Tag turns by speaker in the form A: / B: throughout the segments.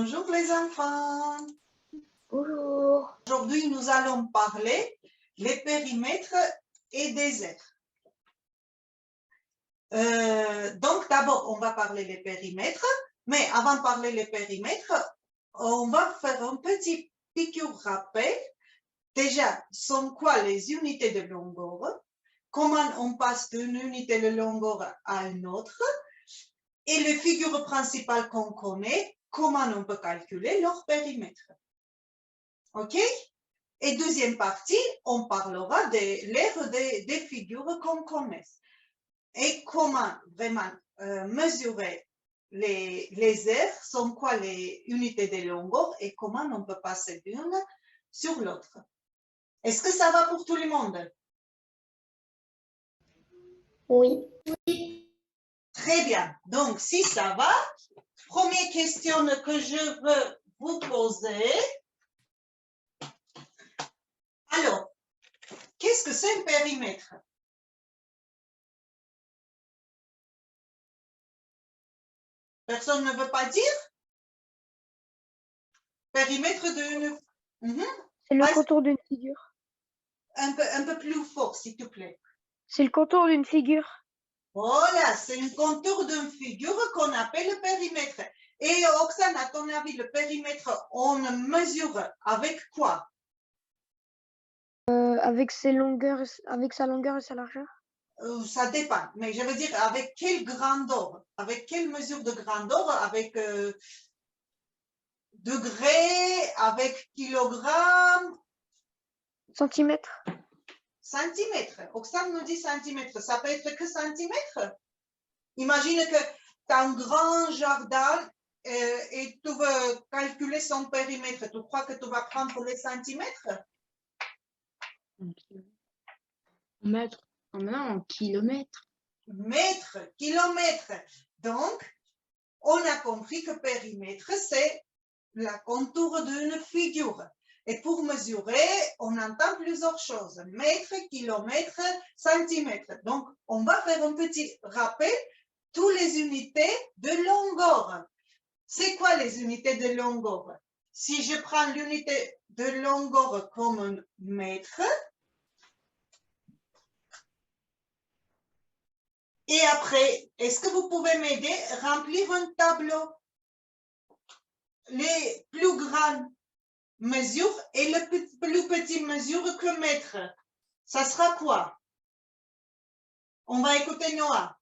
A: Bonjour les enfants.
B: Bonjour.
A: Aujourd'hui, nous allons parler des périmètres et des êtres. Donc, d'abord, on va parler des périmètres, mais avant de parler des périmètres, on va faire un petit piqûre rappel. Déjà, sont quoi les unités de longueur? Comment on passe d'une unité de longueur à une autre? Et les figures principales qu'on connaît, comment on peut calculer leur périmètre. OK? Et deuxième partie, on parlera de l'ère des figures qu'on connaît. Et comment vraiment mesurer les aires, sont quoi les unités de longueur et comment on peut passer d'une sur l'autre. Est-ce que ça va pour tout le monde?
B: Oui.
A: Très bien. Donc, si ça va, première question que je veux vous poser. Alors, qu'est-ce que c'est un périmètre? Personne ne veut pas dire? Périmètre d'une...
B: C'est le contour d'une figure.
A: Un peu plus fort, s'il te plaît.
B: C'est le contour d'une figure.
A: Voilà, c'est un contour d'une figure qu'on appelle le périmètre. Et Oxane, à ton avis, le périmètre, on mesure avec quoi?
B: Avec ses longueurs, avec sa longueur et sa largeur.
A: Ça dépend, mais je veux dire avec quelle grandeur? Avec quelle mesure de grandeur? Avec degrés, avec kilogrammes?
B: Centimètre.
A: Centimètres. Oxane nous dit centimètres. Ça peut être que centimètres. Imagine que tu as un grand jardin et tu veux calculer son périmètre. Tu crois que tu vas prendre les centimètres?
C: Mètre. Non, en kilomètres.
A: Mètres, kilomètres. Donc, on a compris que périmètre, c'est la contour d'une figure. Et pour mesurer, on entend plusieurs choses. Mètres, kilomètres, centimètres. Donc, on va faire un petit rappel. Toutes les unités de longueur. C'est quoi les unités de longueur? Si je prends l'unité de longueur comme un mètre, et après, est-ce que vous pouvez m'aider à remplir un tableau? Les plus grandes mesures et les plus petites mesures que mètre. Ça sera quoi? On va écouter Noah.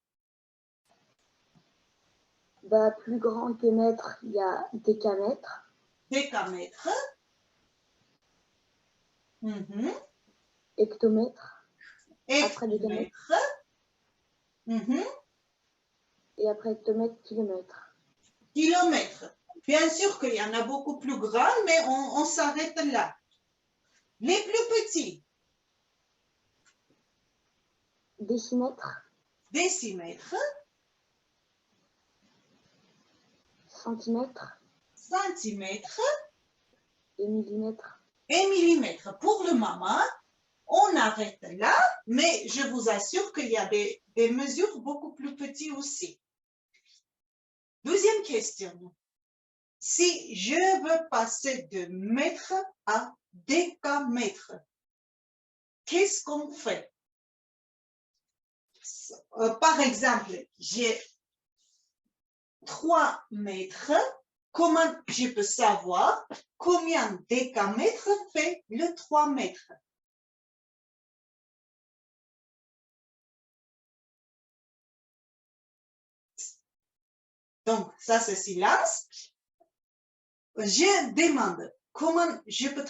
B: Bah, plus grand que mètre, il y a décamètre.
A: Décamètre.
B: Hectomètre. Après
A: Hectomètre.
B: Et après hectomètre, kilomètre.
A: Kilomètre. Bien sûr qu'il y en a beaucoup plus grands, mais on s'arrête là. Les plus petits.
B: Décimètre.
A: Décimètre.
B: Centimètre.
A: Centimètre.
B: Et millimètre.
A: Et millimètre. Pour le moment, on arrête là, mais je vous assure qu'il y a des mesures beaucoup plus petites aussi. Deuxième question. Si je veux passer de mètre à décamètre, qu'est-ce qu'on fait? Par exemple, j'ai 3 mètres. Comment je peux savoir combien décamètres fait le 3 mètres? Donc, ça c'est silence. Je demande comment je peux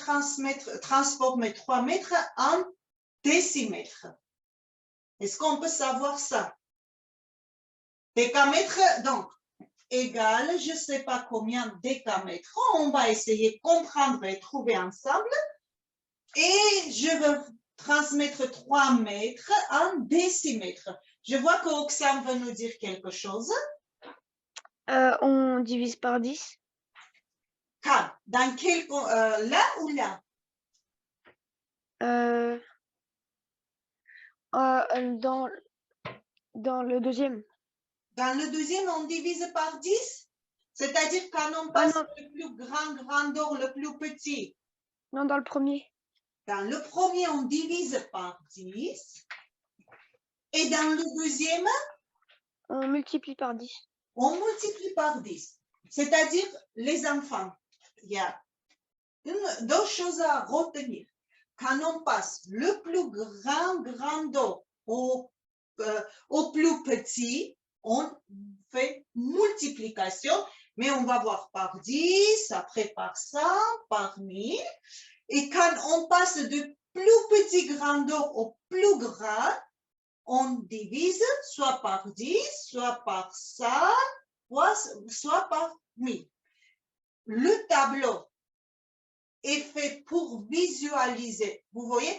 A: transformer 3 mètres en décimètres. Est-ce qu'on peut savoir ça? Décamètre, donc, égal, je ne sais pas combien décamètres. On va essayer de comprendre et trouver ensemble. Et je veux transmettre 3 mètres en décimètres. Je vois que Oxane veut nous dire quelque chose.
B: On divise par 10.
A: Quand? Dans quel... là ou là?
B: Dans le deuxième.
A: Dans le deuxième, on divise par 10. C'est-à-dire quand on passe le plus grand grandeur, le plus petit.
B: Non, dans le premier.
A: Dans le premier, on divise par 10. Et dans le deuxième,
B: On multiplie par 10.
A: on multiplie par 10. C'est-à-dire, les enfants, il y a deux choses à retenir. Quand on passe le plus grand grandeur au plus petit, on fait multiplication, mais on va voir par 10, après par 100, par 1000. Et quand on passe de plus petit grandeur au plus grand, on divise soit par 10, soit par 100, soit par 1000. Le tableau est fait pour visualiser. Vous voyez,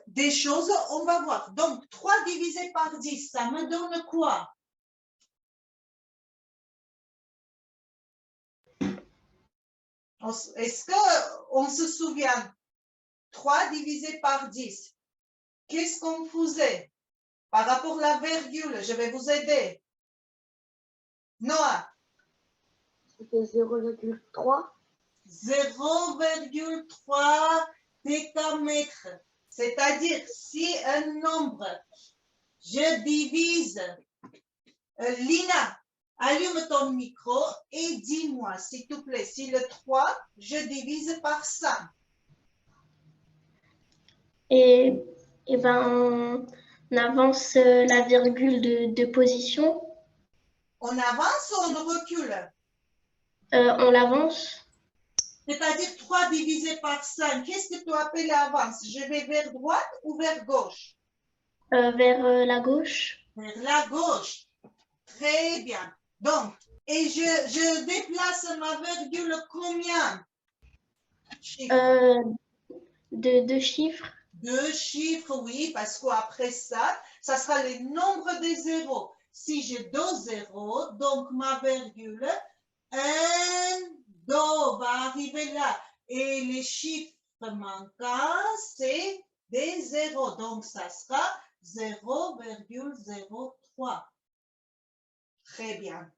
A: des choses, on va voir. Donc, 3 divisé par 10, ça me donne quoi? Est-ce qu'on se souvient? 3 divisé par 10. Qu'est-ce qu'on faisait? Par rapport à la virgule, je vais vous aider. Noah?
B: C'était 0,3.
A: 0,3 décamètres. C'est-à-dire, si un nombre, je divise, Lina, allume ton micro et dis-moi, s'il te plaît, si le 3, je divise par 100.
D: Et ben, on avance la virgule de position.
A: On avance ou on recule?
D: On l'avance.
A: C'est-à-dire 3 divisé par 5. Qu'est-ce que tu appelles avance? Je vais vers droite ou vers gauche?
D: Vers la gauche.
A: Vers la gauche. Très bien. Donc, et je déplace ma virgule combien?
D: Deux chiffres.
A: 2 chiffres, oui, parce qu'après ça, ça sera le nombre des zéros. Si j'ai 2 zéros, donc ma virgule, 1, 2 va arriver là. Et les chiffres manquants, c'est des zéros. Donc, ça sera 0,03. Très bien.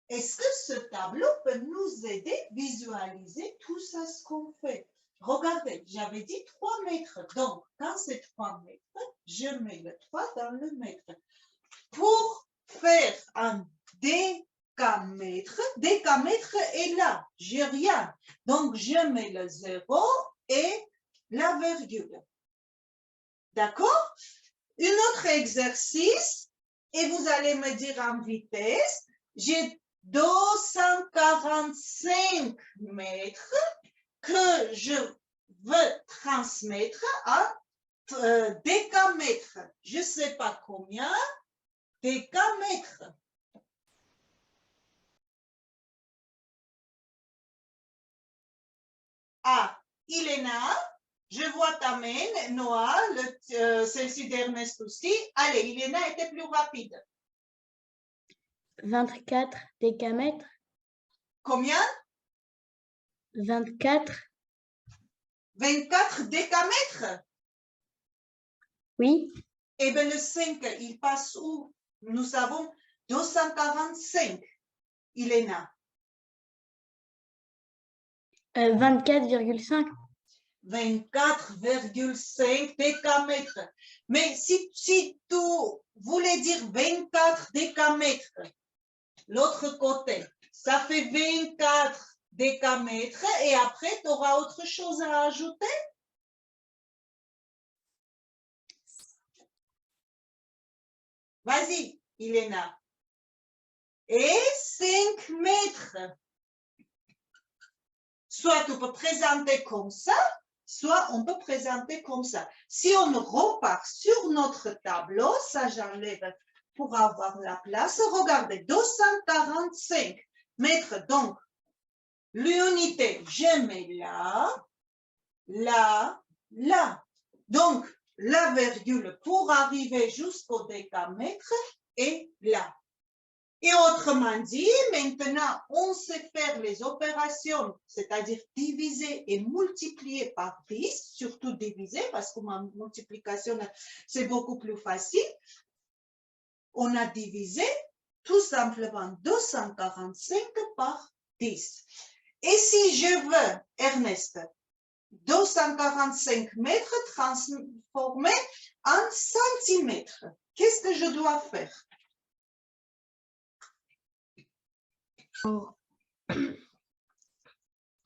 A: Est-ce que ce tableau peut nous aider à visualiser tout ça, ce qu'on fait? Regardez, j'avais dit 3 mètres. Donc, quand c'est 3 mètres, je mets le 3 dans le mètre. Pour faire un décamètre est là, j'ai rien. Donc, je mets le 0 et la virgule. D'accord? Un autre exercice, et vous allez me dire en vitesse, j'ai 245 mètres que je veux transmettre à décamètre. Je ne sais pas combien décamètres. Ah, Ilena, je vois ta main, Noah, celle-ci d'Ernest aussi. Allez, Ilena était plus rapide.
D: 24 décamètres.
A: Combien?
D: 24.
A: 24 décamètres?
D: Oui.
A: Eh bien, le 5, il passe où? Nous avons 245, Ilena.
D: 24,5.
A: 24,5 décamètres. Mais si tu voulais dire 24 décamètres, l'autre côté, ça fait 24 décamètres et après, tu auras autre chose à ajouter? Vas-y, Ilena. Et 5 mètres. Soit tu peux présenter comme ça, soit on peut présenter comme ça. Si on repart sur notre tableau, ça j'enlève pour avoir la place. Regardez, 245 mètres. Donc, l'unité, je mets là, là, là. Donc, la virgule pour arriver jusqu'au décamètre est là. Et autrement dit, maintenant, on sait faire les opérations, c'est-à-dire diviser et multiplier par 10, surtout diviser, parce que ma multiplication, c'est beaucoup plus facile. On a divisé, tout simplement 245 par 10. Et si je veux, Ernest, 245 mètres transformés en centimètres, qu'est-ce que je dois faire?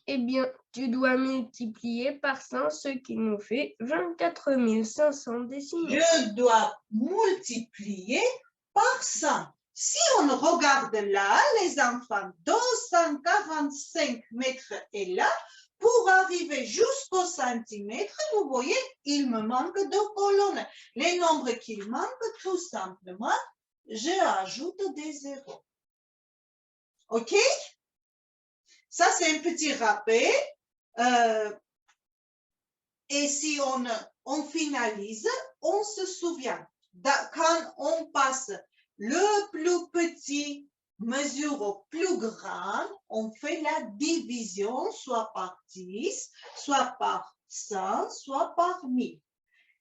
E: Eh bien, tu dois multiplier par 100, ce qui nous fait 24 500 décimètres.
A: Je dois multiplier par 100. Si on regarde là, les enfants, 245 mètres est là. Pour arriver jusqu'au centimètre, vous voyez, il me manque 2 colonnes. Les nombres qu'il manque, tout simplement, je ajoute des zéros. OK? Ça, c'est un petit rappel. Et si on finalise, on se souvient. Quand on passe le plus petit mesure au plus grand, on fait la division, soit par 10, soit par 100, soit par 1000.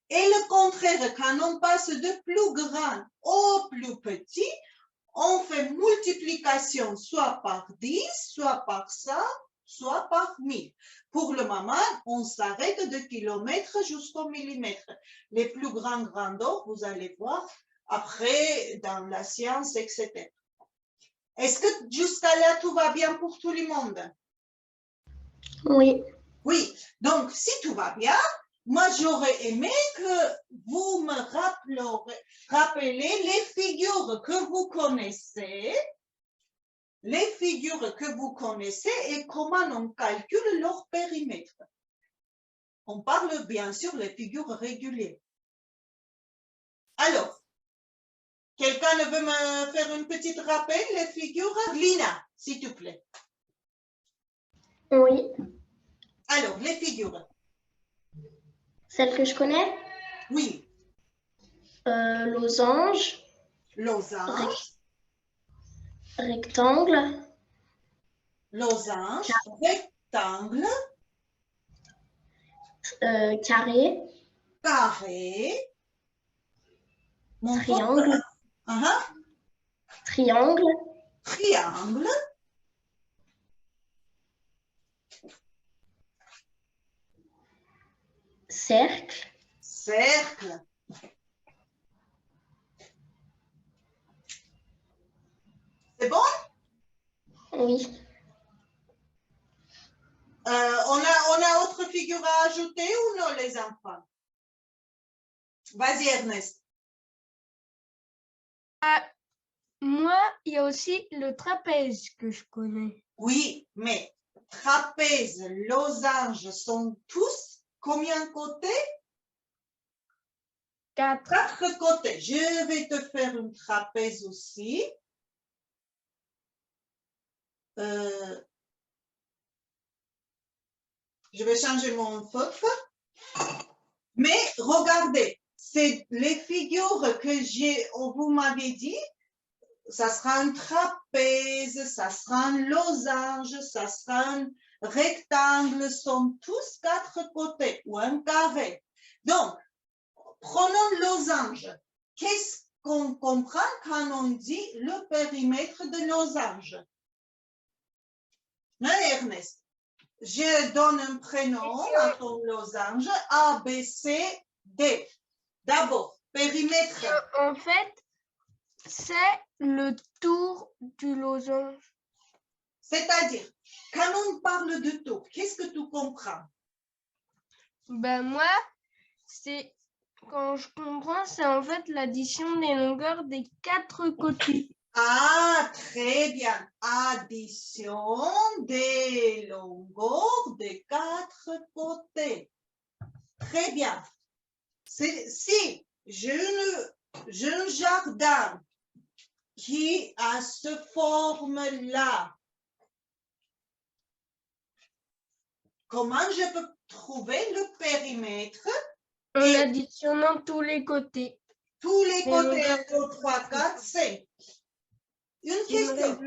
A: Et le contraire, quand on passe de plus grand au plus petit, on fait multiplication soit par 10, soit par 100, soit par 1000. Pour le moment, on s'arrête de kilomètres jusqu'au millimètre. Les plus grandes grandeurs, vous allez voir après dans la science, etc. Est-ce que jusqu'à là, tout va bien pour tout le monde?
D: Oui.
A: Oui. Donc, si tout va bien, moi, j'aurais aimé que vous me rappelez les figures que vous connaissez, et comment on calcule leur périmètre. On parle bien sûr des figures régulières. Alors, quelqu'un veut me faire une petite rappel, les figures? Lina, s'il te plaît.
D: Oui.
A: Alors, les figures.
D: Celle que je connais?
A: Oui.
D: Losange.
A: Losange.
D: Rectangle.
A: Losange. Rectangle.
D: Carré.
A: Carré.
D: Triangle. Triangle.
A: Triangle.
D: Cercle.
A: Cercle. C'est bon?
D: Oui.
A: On a autre figure à ajouter ou non, les enfants? Vas-y, Ernest.
E: Moi, il y a aussi le trapèze que je connais.
A: Oui, mais trapèze, losange sont tous combien de côtés?
E: 4.
A: 4 côtés. Je vais te faire une trapèze aussi. Je vais changer mon photo. Mais regardez, c'est les figures que vous m'avez dit, ça sera un trapèze, ça sera un losange, ça sera un rectangle, sont tous 4 côtés ou un carré. Donc, prenons le losange. Qu'est-ce qu'on comprend quand on dit le périmètre de losange? Hein, Ernest? Je donne un prénom à ton losange, A, B, C, D. D'abord, périmètre.
E: En fait, c'est le tour du losange.
A: C'est-à-dire, quand on parle de tour, qu'est-ce que tu comprends?
E: Ben moi, quand je comprends, c'est en fait l'addition des longueurs des 4 côtés.
A: Ah, très bien. Addition des longueurs des 4 côtés. Très bien. Si j'ai un jardin qui a cette forme-là, comment je peux trouver le périmètre?
E: En additionnant tous les côtés.
A: Tous les côtés,
E: longueurs.
A: 1, 2, 3, 4, 5. Une question.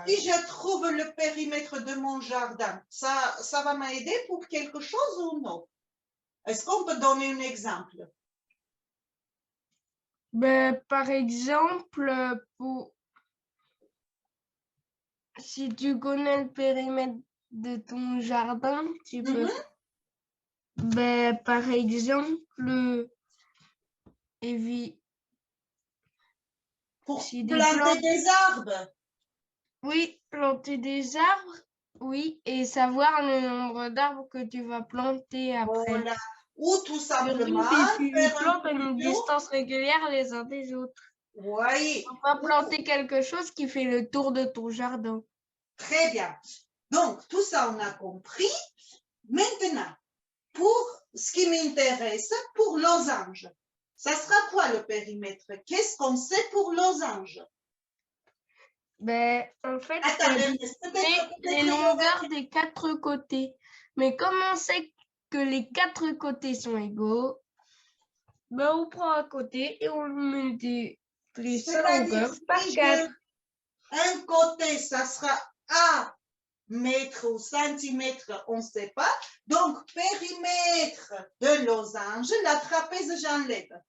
A: Si je trouve le périmètre de mon jardin, ça va m'aider pour quelque chose ou non? Est-ce qu'on peut donner un exemple?
E: Ben, par exemple, si tu connais le périmètre de ton jardin, tu peux, ben, par exemple,
A: Pour
E: si des
A: planter
E: plantes,
A: des arbres.
E: oui, planter des arbres, oui, et savoir le nombre d'arbres que tu vas planter après.
A: Voilà. Ou tout simplement
E: Si tu
A: faire un
E: plantes à une
A: tuyau.
E: distance régulière les uns des autres.
A: Oui.
E: On va planter quelque chose qui fait le tour de ton jardin.
A: Très bien. Donc, tout ça, on a compris. Maintenant, pour ce qui m'intéresse, pour losange, ça sera quoi le périmètre? Qu'est-ce qu'on sait pour losange?
E: Ben, en fait,
A: Attends,
E: c'est
A: Ernest, peut-être
E: les longueurs des quatre côtés. Mais comme on sait que les quatre côtés sont égaux, ben, on prend un côté et on multiplie sa
A: c'est-à-dire,
E: longueur par
A: si
E: 4.
A: un côté, ça sera A mètres ou centimètres, on ne sait pas. Donc, périmètre de losange, la trapèze, j'enlève.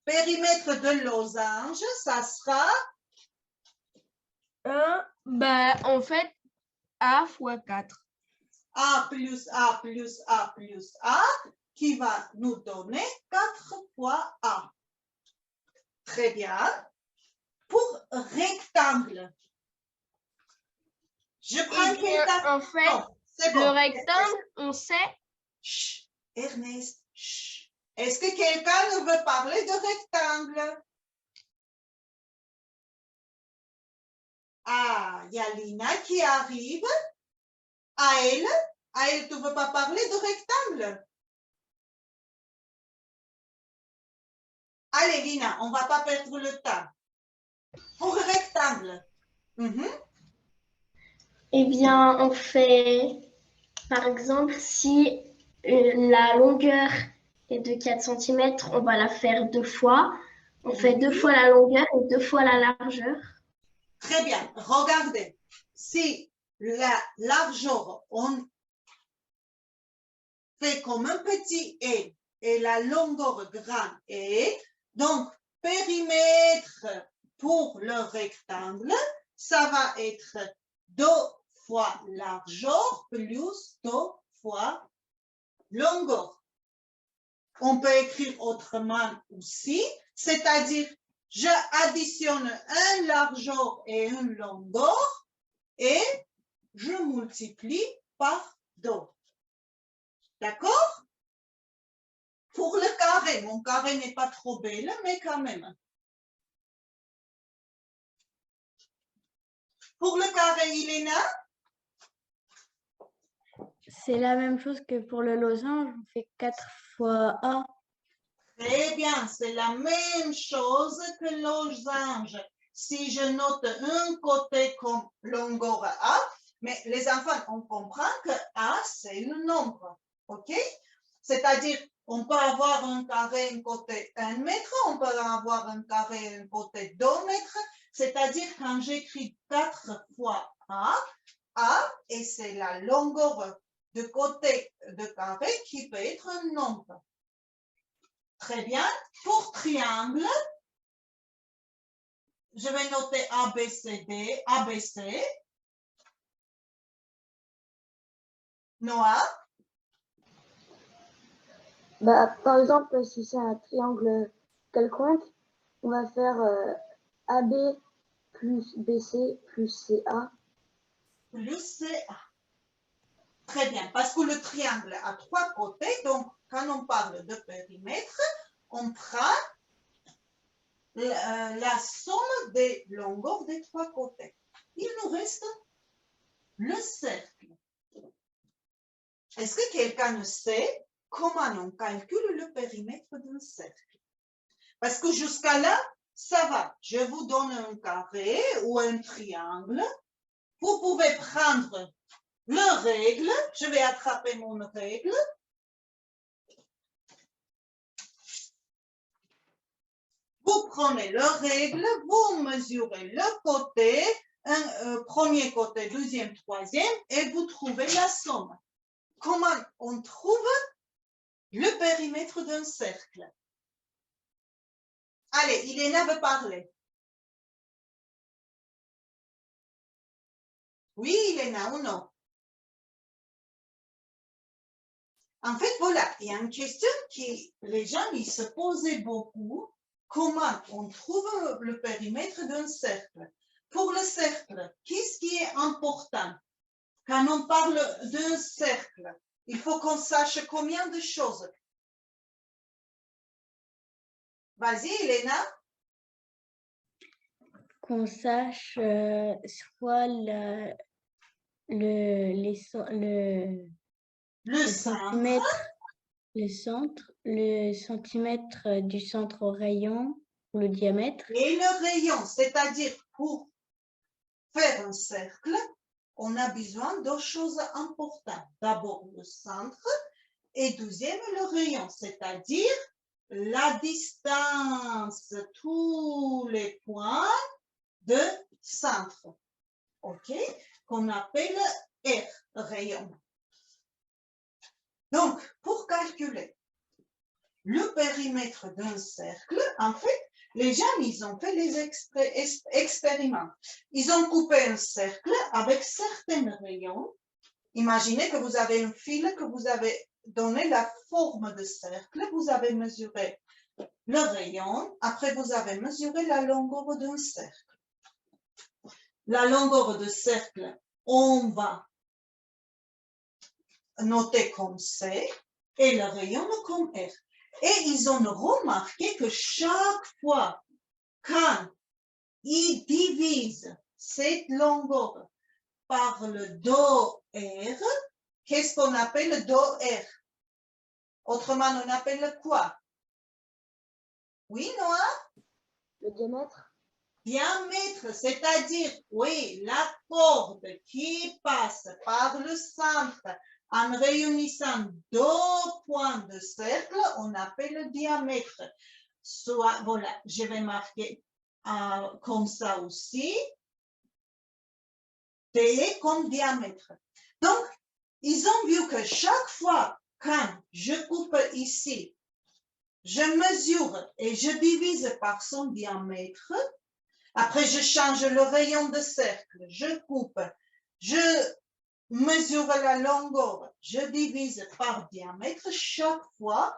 A: Périmètre de losange, ça sera
E: Ben, en fait, A fois 4.
A: A plus A plus A plus A, qui va nous donner 4 fois A. Très bien. Pour rectangle, je prends quelqu'un.
E: En fait,
A: C'est
E: le
A: bon.
E: rectangle, on sait.
A: Chut, Ernest, chut. Est-ce que quelqu'un veut parler de rectangle? Ah, il y a Lina qui arrive. Aël, tu ne veux pas parler de rectangle? Allez, Lina, on ne va pas perdre le temps. Pour rectangle.
D: Eh bien, on fait, par exemple, si la longueur est de 4 cm, on va la faire 2 fois. On fait 2 fois la longueur et 2 fois la largeur.
A: Très bien. Regardez. Si la largeur, on fait comme un petit E et la longueur grand E, donc périmètre pour le rectangle, ça va être 2 fois largeur plus 2 fois longueur. On peut écrire autrement aussi, c'est-à-dire je additionne un largeur et une longueur et je multiplie par 2. D'accord? Pour le carré, mon carré n'est pas trop belle, mais quand même. Pour le carré, Iléna?
C: C'est la même chose que pour le losange, on fait 4 fois A.
A: Très bien, c'est la même chose que le losange. Si je note un côté comme longueur A, mais les enfants, on comprend que A, c'est un nombre. OK? C'est-à-dire, on peut avoir un carré un côté 1 mètre, on peut avoir un carré un côté 2 mètres. C'est-à-dire, quand j'écris 4 fois A, et c'est la longueur de côté de carré qui peut être un nombre. Très bien. Pour triangle, je vais noter ABCD, ABC. Noah?
B: Bah, par exemple, si c'est un triangle quelconque, on va faire AB plus BC plus CA.
A: Plus CA. Très bien, parce que le triangle a 3 côtés, donc quand on parle de périmètre, on prend la somme des longueurs des 3 côtés. Il nous reste le cercle. Est-ce que quelqu'un sait comment on calcule le périmètre d'un cercle? Parce que jusqu'à là, ça va. Je vous donne un carré ou un triangle. Vous pouvez prendre le règle. Je vais attraper mon règle. Vous prenez le règle, vous mesurez le côté, premier côté, deuxième, troisième, et vous trouvez la somme. Comment on trouve le périmètre d'un cercle? Allez, Iléna veut parler. Oui, Elena, ou non? En fait, voilà, il y a une question qui, les gens, ils se posaient beaucoup. Comment on trouve le périmètre d'un cercle? Pour le cercle, qu'est-ce qui est important? Quand on parle d'un cercle, il faut qu'on sache combien de choses. Vas-y, Elena.
C: Qu'on sache soit le
A: centre.
C: Le centimètre du centre au rayon, ou le diamètre.
A: Et le rayon, c'est-à-dire pour faire un cercle, on a besoin de choses importantes. D'abord le centre et deuxième le rayon, c'est-à-dire la distance, tous les points de centre, ok, qu'on appelle R, rayon. Donc, pour calculer le périmètre d'un cercle, en fait, les gens, ils ont fait les expériments. Ils ont coupé un cercle avec certains rayons. Imaginez que vous avez un fil, que vous avez donné la forme de cercle, vous avez mesuré le rayon, après vous avez mesuré la longueur d'un cercle. La longueur de cercle, on va noter comme C et le rayon comme R. Et ils ont remarqué que chaque fois quand ils divisent cette longueur par le do R, qu'est-ce qu'on appelle le do R? Autrement, on appelle quoi? Oui, Noah?
B: Le diamètre.
A: Diamètre, c'est-à-dire, oui, la corde qui passe par le centre en réunissant deux points de cercle, on appelle le diamètre. Soit, voilà, je vais marquer comme ça aussi, D comme diamètre. Donc, ils ont vu que chaque fois quand je coupe ici, je mesure et je divise par son diamètre. Après, je change le rayon de cercle, je coupe, je mesure la longueur, je divise par diamètre. Chaque fois,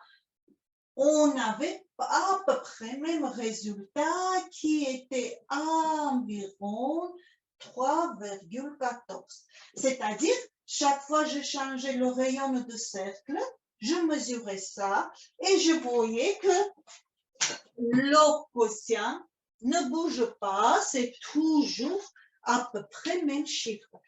A: on avait à peu près le même résultat qui était environ 3,14. C'est-à-dire, chaque fois que je changeais le rayon de cercle, je mesurais ça et je voyais que le quotient ne bouge pas, c'est toujours à peu près même chiffre,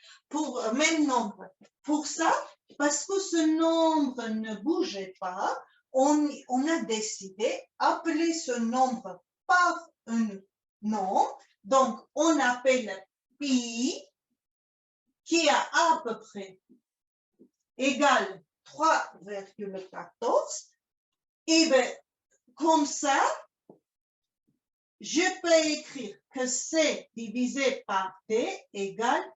A: même nombre. Pour ça, parce que ce nombre ne bougeait pas, on a décidé d'appeler ce nombre par un nom. Donc, on appelle pi, qui est à peu près égal 3,14. Et bien, comme ça, je peux écrire que C divisé par D égale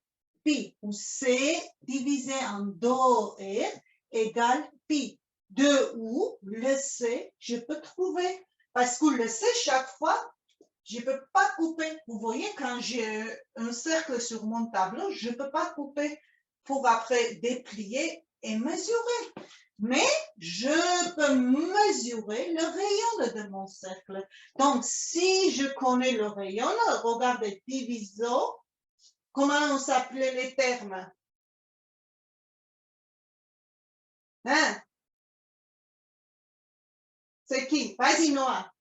A: pi, ou C divisé en 2R égale pi. De où le C, je peux trouver. Parce que le C, chaque fois, je ne peux pas couper. Vous voyez, quand j'ai un cercle sur mon tableau, je ne peux pas couper pour après déplier et mesurer. Mais je peux mesurer le rayon de mon cercle. Donc, si je connais le rayon, regardez, diviso, comment on s'appelait les termes? Hein? C'est qui? Vas-y, Noah.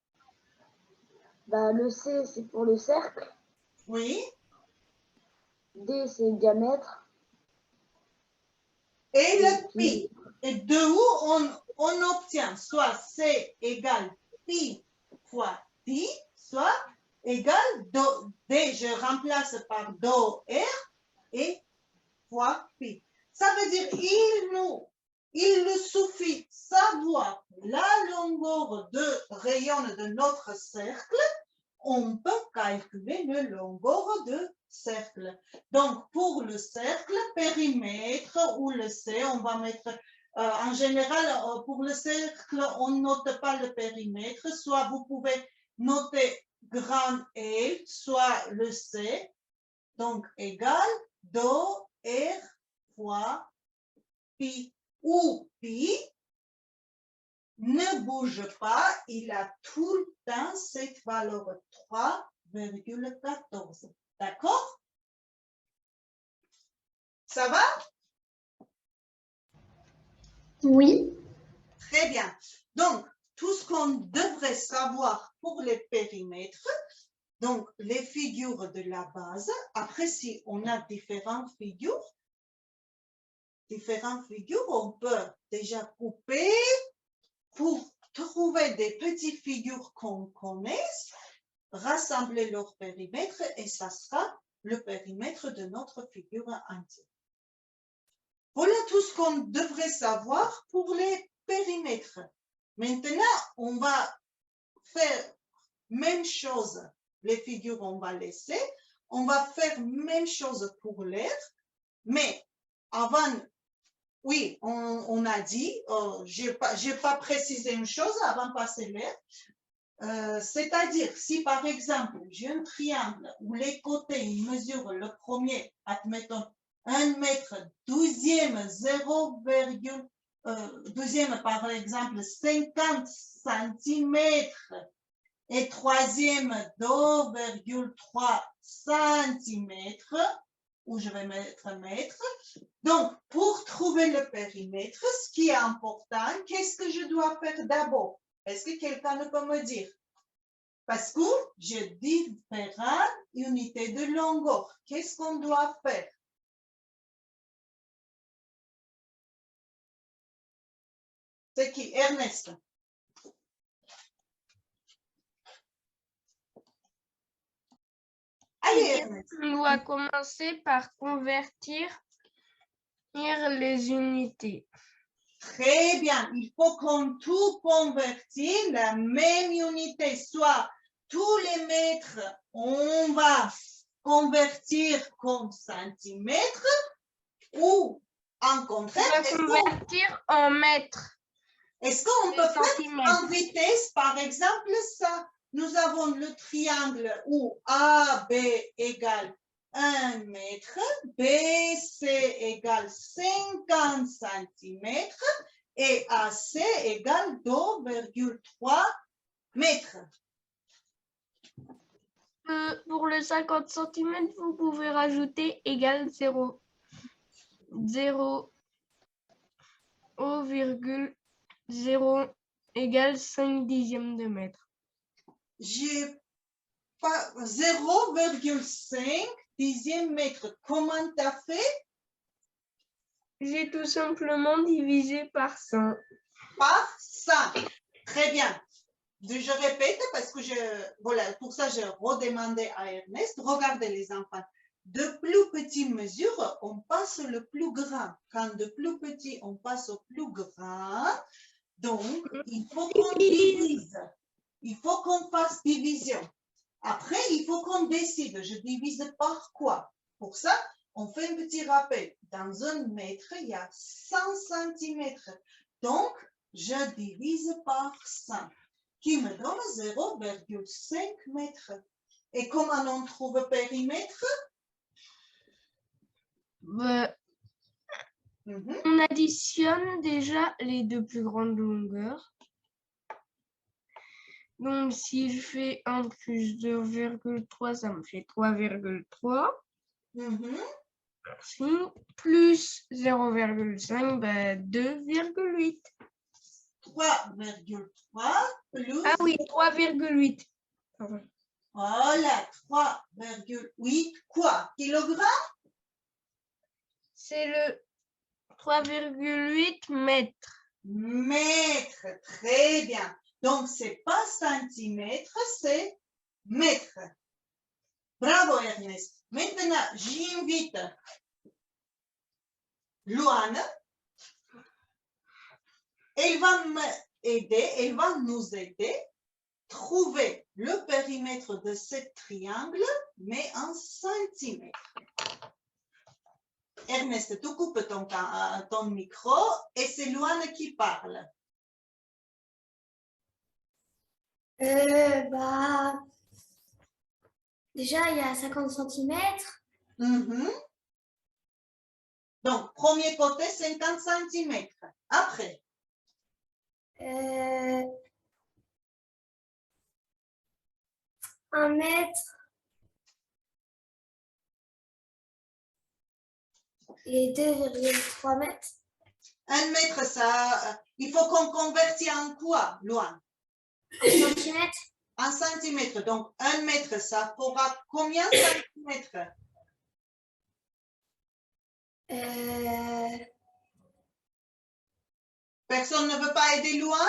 B: Bah, le C, c'est pour le cercle.
A: Oui.
B: D, c'est le diamètre.
A: Et le pi. Et de où on obtient soit C égale pi fois pi, soit égale D, je remplace par do R et fois pi. Ça veut dire il nous suffit savoir la longueur de rayon de notre cercle, on peut calculer la longueur de cercle. Donc, pour le cercle, périmètre ou le C, on va mettre, en général, pour le cercle, on ne note pas le périmètre, soit vous pouvez noter grand L, soit le C, donc égal Do, R fois pi. Où pi ne bouge pas, il a tout le temps cette valeur 3,14. D'accord? Ça va?
D: Oui.
A: Très bien. Donc, tout ce qu'on devrait savoir pour les périmètres, donc les figures de la base. Après, si on a différentes figures, on peut déjà couper pour trouver des petites figures qu'on connaisse, rassembler leur périmètre et ça sera le périmètre de notre figure entière. Voilà tout ce qu'on devrait savoir pour les périmètres. Maintenant, on va faire même chose. Les figures, on va laisser. On va faire même chose pour l'air. Mais avant, oui, on a dit, j'ai pas précisé une chose avant de passer l'air. C'est-à-dire, si par exemple, j'ai un triangle où les côtés mesurent le premier, admettons, 1 mètre, deuxième par exemple, 50 centimètres et troisième, 2,3 centimètres, où je vais mettre mètre. Donc, pour trouver le périmètre, ce qui est important, qu'est-ce que je dois faire d'abord? Est-ce que quelqu'un peut me dire? Parce que j'ai différentes unités de longueur. Qu'est-ce qu'on doit faire? C'est qui? Ernest. Allez, Ernest.
E: On doit commencer par convertir les unités.
A: Très bien. Il faut qu'on tout convertisse la même unité, soit tous les mètres, on va convertir comme centimètres ou en contraire.
E: On va convertir en mètres.
A: Est-ce qu'on peut faire
E: centimètres.
A: en vitesse, par exemple, ça? Nous avons le triangle où AB égale 1 mètre, BC égale 50 centimètres et AC égale 2,3 mètres.
E: Pour le 50 cm, vous pouvez rajouter égal 0,0 égale 5 dixièmes de mètre.
A: J'ai pas 0,5 dixième mètre. Comment tu as fait?
E: J'ai tout simplement divisé par 100.
A: Par 100. Très bien. Je répète parce que voilà, pour ça, je redemandais à Ernest. Regardez les enfants. De plus petites mesures, on passe le plus grand. Quand de plus petit, on passe au plus grand. Donc, il faut qu'on divise. Il faut qu'on fasse division. Après, il faut qu'on décide. Je divise par quoi? Pour ça, on fait un petit rappel. Dans un mètre, il y a 100 centimètres. Donc, je divise par 100, qui me donne 0,5 mètres. Et comment on trouve périmètre?
E: On additionne déjà les deux plus grandes longueurs. Donc, si je fais 1 plus 2,3, ça me fait 3,3. Merci. Plus 0,5, 2,8.
A: 3,3 plus...
E: Ah oui, 3,8.
A: Voilà, 3,8 quoi? Kilogrammes?
E: C'est le 3,8 mètres.
A: Mètre, très bien. Donc, ce n'est pas centimètre, c'est mètre. Bravo, Ernest. Maintenant, j'invite Luana. Elle va nous aider à trouver le périmètre de ce triangle, mais en centimètres. Ernest, tu coupes ton micro et c'est Luana qui parle.
F: Déjà, il y a 50 cm.
A: Donc, premier côté, 50 cm. Après,
B: 1 mètre et 2,3 mètres.
A: 1 mètre, ça, il faut qu'on convertisse en quoi, loin?
B: En centimètres.
A: En centimètres. Donc, 1 mètre, ça fera combien de centimètres? Personne ne veut pas aider Louane?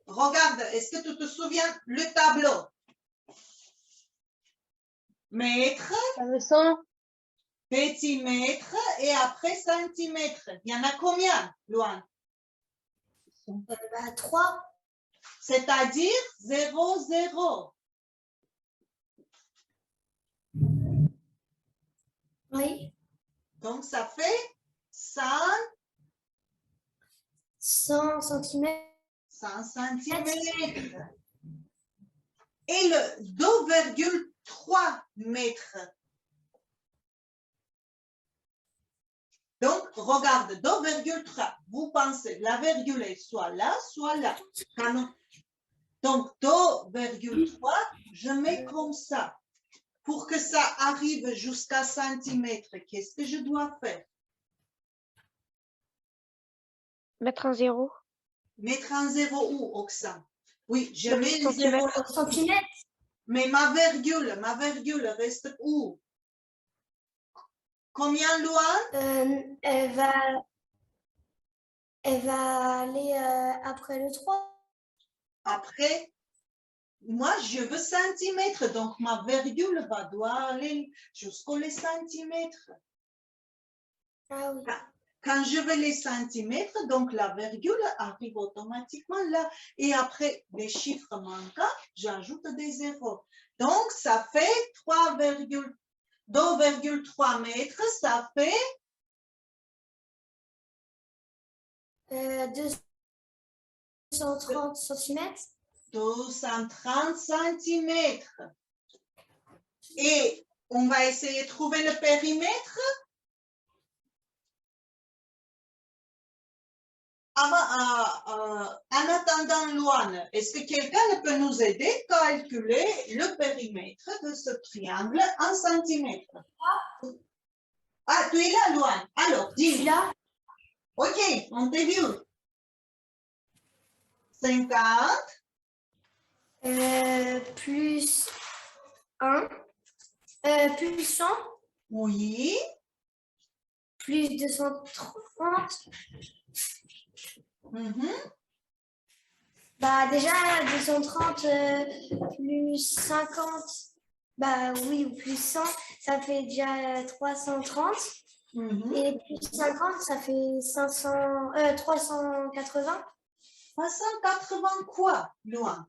A: Regarde, est-ce que tu te souviens le tableau? Mètre,
C: 100,
A: petit mètre et après centimètre. Il y en a combien, Louane?
B: 3.
A: C'est-à-dire 0, 0.
B: Oui.
A: Donc, ça fait 100
B: centimètres.
A: 100 centimètres. Et le 2,3 mètres. Donc, regarde, 2,3. Vous pensez, la virgule est soit là, soit là. Donc, 2,3, je mets comme ça. Pour que ça arrive jusqu'à centimètre, qu'est-ce que je dois faire?
C: mettre un 0.
A: Mettre un zéro où, Oxane? Oui, je
C: Sur
A: mets le zéro.
B: Centimètres.
A: Mais ma virgule reste où? Combien, Louane?
B: Elle va aller après le 3.
A: Après, moi, je veux centimètres, donc ma virgule doit aller jusqu'au les centimètres.
B: Ah oui.
A: Quand je veux les centimètres, donc la virgule arrive automatiquement là. Et après, les chiffres manquants, j'ajoute des zéros. Donc, ça fait 2,3 mètres, ça fait
B: 230 centimètres.
A: 230 centimètres. Et on va essayer de trouver le périmètre. En attendant, Louane, est-ce que quelqu'un peut nous aider à calculer le périmètre de ce triangle en centimètres? Ah, tu es là, Louane. Alors, dis.
B: Là.
A: OK, on t'a vu. 50.
B: Plus 1. Plus 100.
A: Oui.
B: Plus 230. Bah déjà 230 plus 50, bah oui, ou plus 100, ça fait déjà 330. Et plus 50, ça fait 380.
A: 380 quoi, Louane?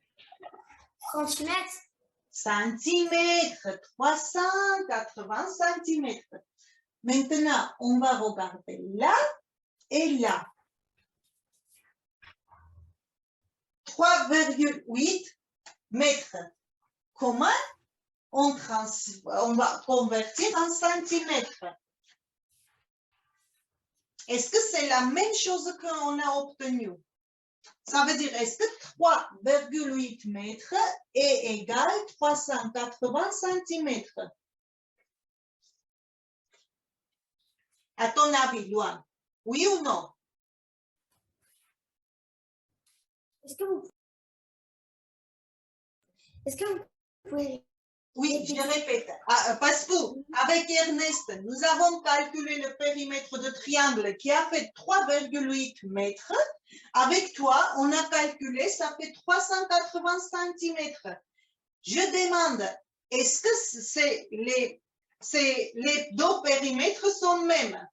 B: Centimètres.
A: Centimètres, 380 centimètres. Maintenant, on va regarder là et là. 3,8 mètres. Comment on va convertir en centimètres? Est-ce que c'est la même chose qu'on a obtenu? Ça veut dire, est-ce que 3,8 mètres est égal à 380 centimètres? À ton avis, Louane, oui ou non?
B: Est-ce que vous pouvez...
A: Oui, je répète. Parce qu'avec Ernest, nous avons calculé le périmètre de triangle qui a fait 3,8 mètres. Avec toi, on a calculé, ça fait 380 centimètres. Je demande, est-ce que les deux périmètres sont mêmes?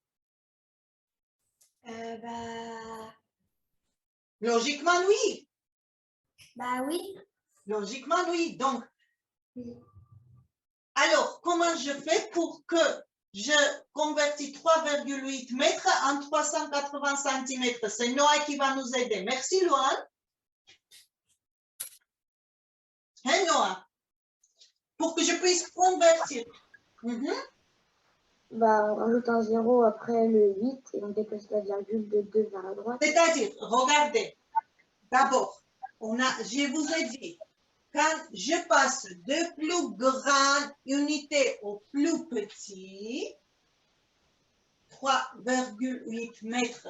A: Logiquement, oui.
B: Bah oui.
A: Logiquement, oui. Donc, alors, comment je fais pour que je convertis 3,8 mètres en 380 centimètres? C'est Noah qui va nous aider. Merci, Louane. Hein, Noah? Pour que je puisse convertir.
B: Bah, on rajoute un 0 après le 8 et on déplace la virgule de 2 vers la droite.
A: C'est-à-dire, regardez, d'abord, je vous ai dit, quand je passe de plus grande unité au plus petit, 3,8 mètres,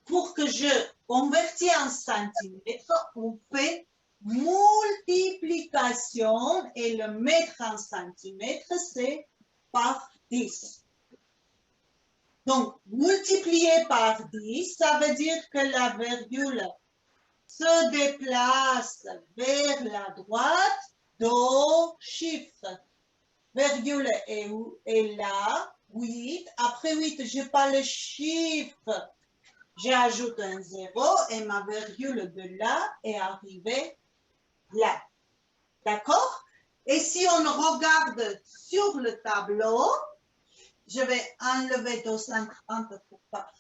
A: pour que je convertis en centimètres, on fait multiplication et le mètre en centimètres, c'est par 10. Donc, multiplié par 10, ça veut dire que la virgule se déplace vers la droite d'un chiffre. Virgule est là, 8. Après 8, je pas le chiffre. J'ajoute un 0 et ma virgule de là est arrivée là. D'accord? Et si on regarde sur le tableau, je vais enlever 230 pour pas.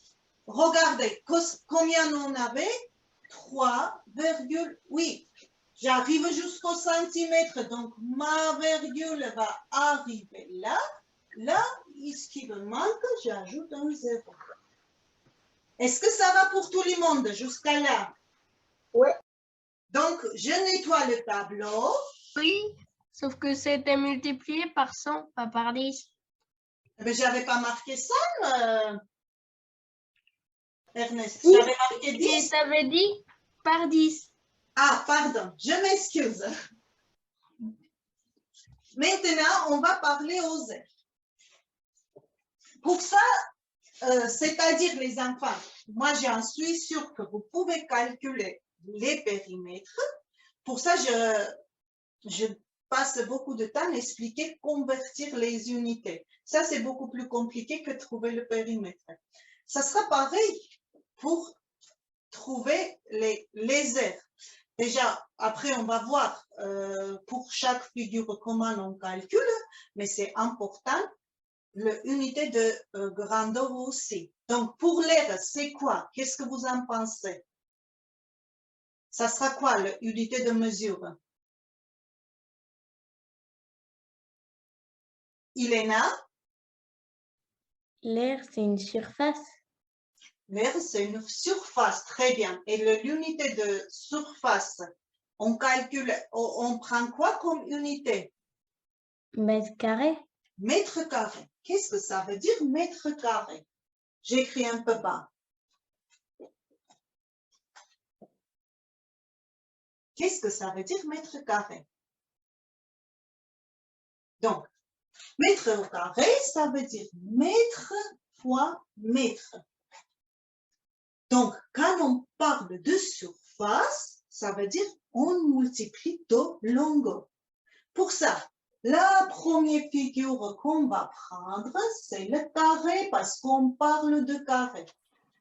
A: Regardez combien on avait? 3,8. J'arrive jusqu'au centimètre, donc ma virgule va arriver là. Là, ce qui me manque, j'ajoute un 0. Est-ce que ça va pour tout le monde jusqu'à là?
B: Oui.
A: Donc, je nettoie le tableau.
E: Oui, sauf que c'était multiplié par 100, pas par 10.
A: Mais je n'avais pas marqué ça, Ernest. J'avais marqué 10.
E: Et ça veut dire par 10.
A: Ah, pardon, je m'excuse. Maintenant, on va parler aux Z. Pour ça, c'est-à-dire les enfants, moi j'en suis sûre que vous pouvez calculer les périmètres. Pour ça, je passe beaucoup de temps à expliquer convertir les unités. Ça, c'est beaucoup plus compliqué que trouver le périmètre. Ça sera pareil pour trouver les aires. Déjà, après, on va voir pour chaque figure comment on calcule, mais c'est important, l'unité de grandeur aussi. Donc, pour l'air, c'est quoi? Qu'est-ce que vous en pensez? Ça sera quoi l'unité de mesure? Ilena?
C: L'air, c'est une surface.
A: L'air, c'est une surface, très bien. Et l'unité de surface, on calcule, on prend quoi comme unité?
C: Mètre carré.
A: Mètre carré. Qu'est-ce que ça veut dire mètre carré? J'écris un peu bas. Qu'est-ce que ça veut dire mètre carré? Donc, mètre carré, ça veut dire mètre fois mètre. Donc, quand on parle de surface, ça veut dire on multiplie de longueur. Pour ça, la première figure qu'on va prendre, c'est le carré parce qu'on parle de carré.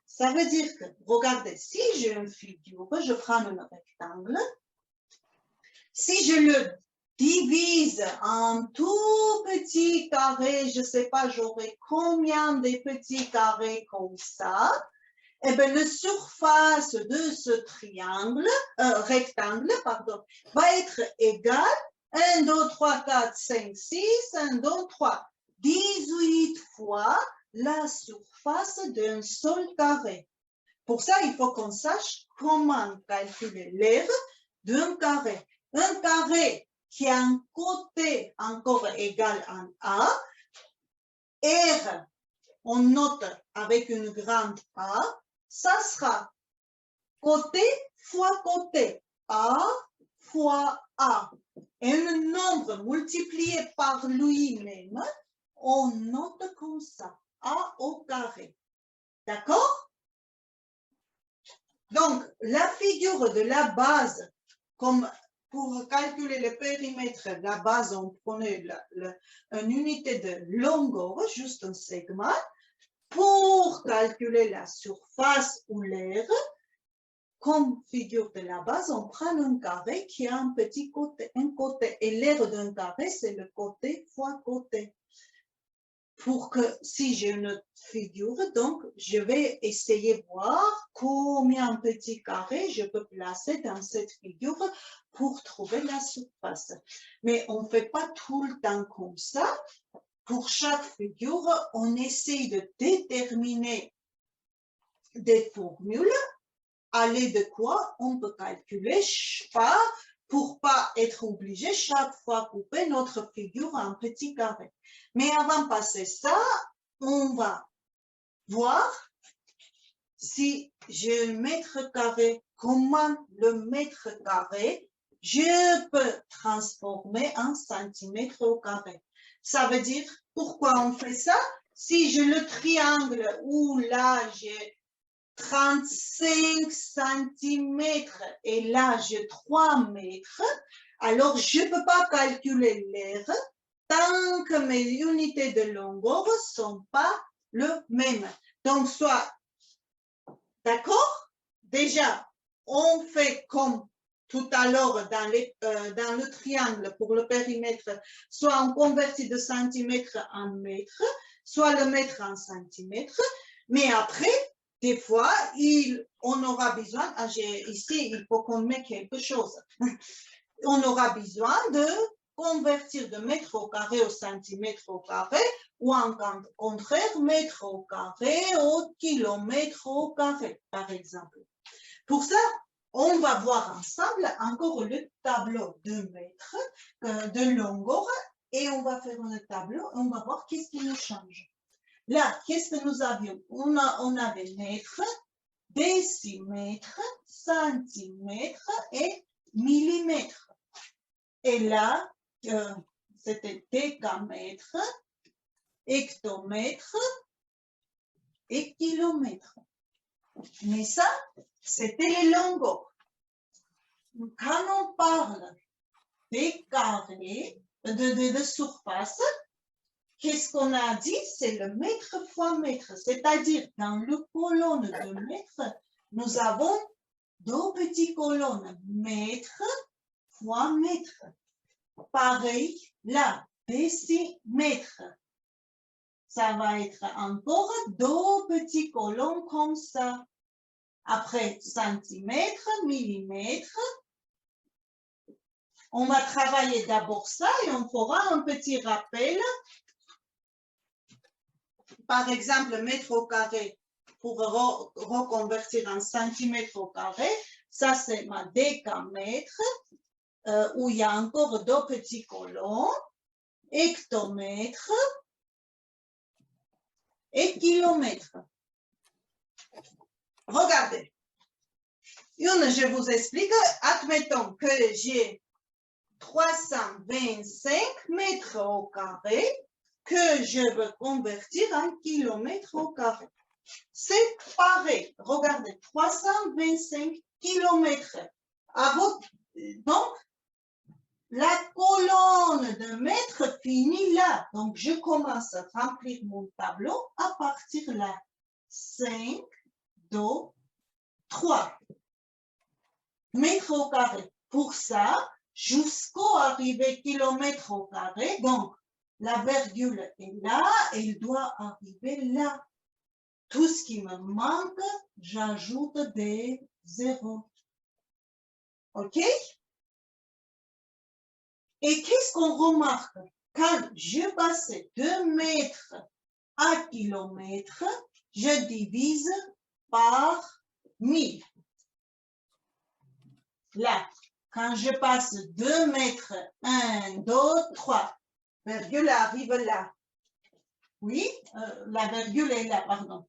A: Ça veut dire que, regardez, si j'ai une figure, je prends un rectangle. Si je le divise en tout petits carrés, je ne sais pas, j'aurai combien de petits carrés comme ça. Eh bien, la surface de ce rectangle, va être égale 1, 2, 3, 4, 5, 6, 1, 2, 3, 18 fois la surface d'un seul carré. Pour ça, il faut qu'on sache comment calculer l'aire d'un carré. Un carré qui a un côté encore égal en A, R, on note avec une grande A, ça sera côté fois côté, A fois A. Et un nombre multiplié par lui-même, on note comme ça, A au carré. D'accord? Donc, la figure de la base, comme pour calculer le périmètre, la base, on prenait une unité de longueur, juste un segment. Pour calculer la surface ou l'aire, comme figure de la base, on prend un carré qui a un petit côté, un côté. Et l'aire d'un carré, c'est le côté fois côté. Pour que, si j'ai une figure, donc, je vais essayer de voir combien de petits carrés je peux placer dans cette figure pour trouver la surface. Mais on ne fait pas tout le temps comme ça. pour chaque figure, on essaye de déterminer des formules à l'aide de quoi on peut calculer pour pas être obligé chaque fois couper notre figure en petits carrés. Mais avant de passer ça, on va voir si je mètre carré, comment le mètre carré, je peux transformer en centimètre au carré. Ça veut dire, pourquoi on fait ça? Si j'ai le triangle où là j'ai 35 centimètres et là j'ai 3 mètres, alors je ne peux pas calculer l'air tant que mes unités de longueur ne sont pas le même. Donc, soit, d'accord? Déjà, on fait comme tout à l'heure dans le triangle pour le périmètre, soit on convertit de centimètres en mètres, soit le mètre en centimètres, mais après, des fois, on aura besoin, ici, il faut qu'on mette quelque chose. On aura besoin de convertir de mètre au carré au centimètre au carré, ou en contraire, mètre au carré au kilomètre au carré, par exemple. Pour ça, on va voir ensemble encore le tableau de mètres, de longueur, et on va faire un tableau, et on va voir qu'est-ce qui nous change. Là, qu'est-ce que nous avions? On avait mètres, décimètres, centimètres et millimètres. Et là, c'était décamètre, hectomètre et kilomètre. Mais ça, c'était les longueurs. Quand on parle des carrés, de surface, qu'est-ce qu'on a dit? C'est le mètre fois mètre. C'est-à-dire, dans le colonne de mètre, nous avons deux petites colonnes, mètre fois mètre. Pareil, là, décimètre. Ça va être encore deux petits colonnes comme ça. Après, centimètre, millimètre. On va travailler d'abord ça et on fera un petit rappel. Par exemple, mètre au carré pour reconvertir en centimètre au carré. Ça, c'est ma décamètre, où il y a encore deux petits colons, hectomètre et kilomètre. Regardez. Je vous explique. Admettons que j'ai 325 mètres au carré que je veux convertir en kilomètres au carré. C'est pareil. Regardez, 325 kilomètres. Donc, la colonne de mètres finit là. Donc, je commence à remplir mon tableau à partir là. 5, 2, 3 mètres au carré. Pour ça, jusqu'au arrivé kilomètre au carré, donc, la virgule est là et il doit arriver là. Tout ce qui me manque, j'ajoute des zéros. OK? Et qu'est-ce qu'on remarque? Quand je passe de mètres à kilomètres, je divise par 1000. Là, quand je passe 2 mètres, 1, 2, 3, virgule arrive là. Oui, la virgule est là, pardon.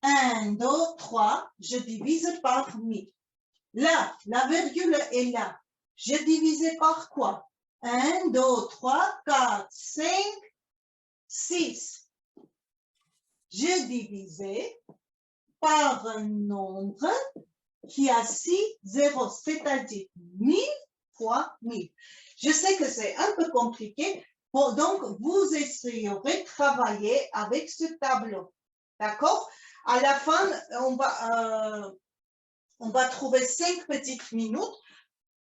A: 1, 2, 3, je divise par 1000. Là, la virgule est là. Je divise par quoi? 1, 2, 3, 4, 5, 6. Je divisais par un nombre qui a 6 zéros, c'est-à-dire 1000 fois 1000. Je sais que c'est un peu compliqué, donc vous essayerez de travailler avec ce tableau. D'accord? À la fin, on va trouver 5 petites minutes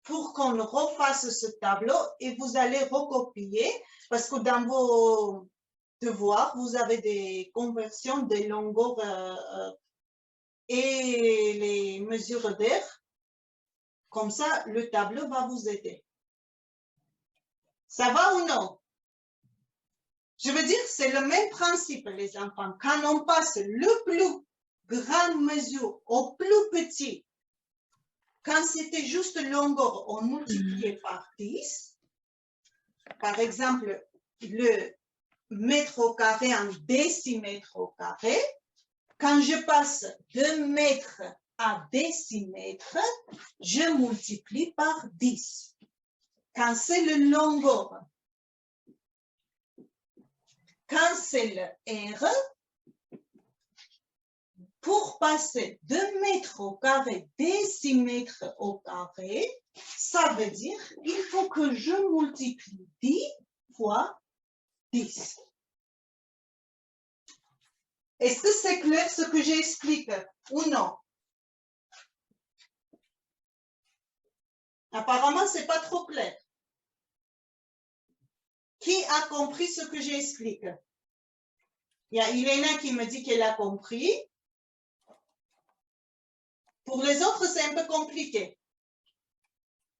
A: pour qu'on refasse ce tableau et vous allez recopier parce que dans vos devoirs, vous avez des conversions des longueurs et les mesures d'air. Comme ça, le tableau va vous aider. Ça va ou non? Je veux dire, c'est le même principe, les enfants. Quand on passe le plus grande mesure au plus petit, quand c'était juste longueur, on multipliait par 10. Par exemple, le mètre au carré en décimètre au carré. Quand je passe de mètre à décimètre, je multiplie par 10. Quand c'est le longueur, quand c'est le R, pour passer de mètre au carré, décimètre au carré, ça veut dire qu'il faut que je multiplie 10 fois 10. Est-ce que c'est clair ce que j'explique ou non? Apparemment, ce n'est pas trop clair. Qui a compris ce que j'explique? Il y a Irena qui me dit qu'elle a compris. Pour les autres, c'est un peu compliqué.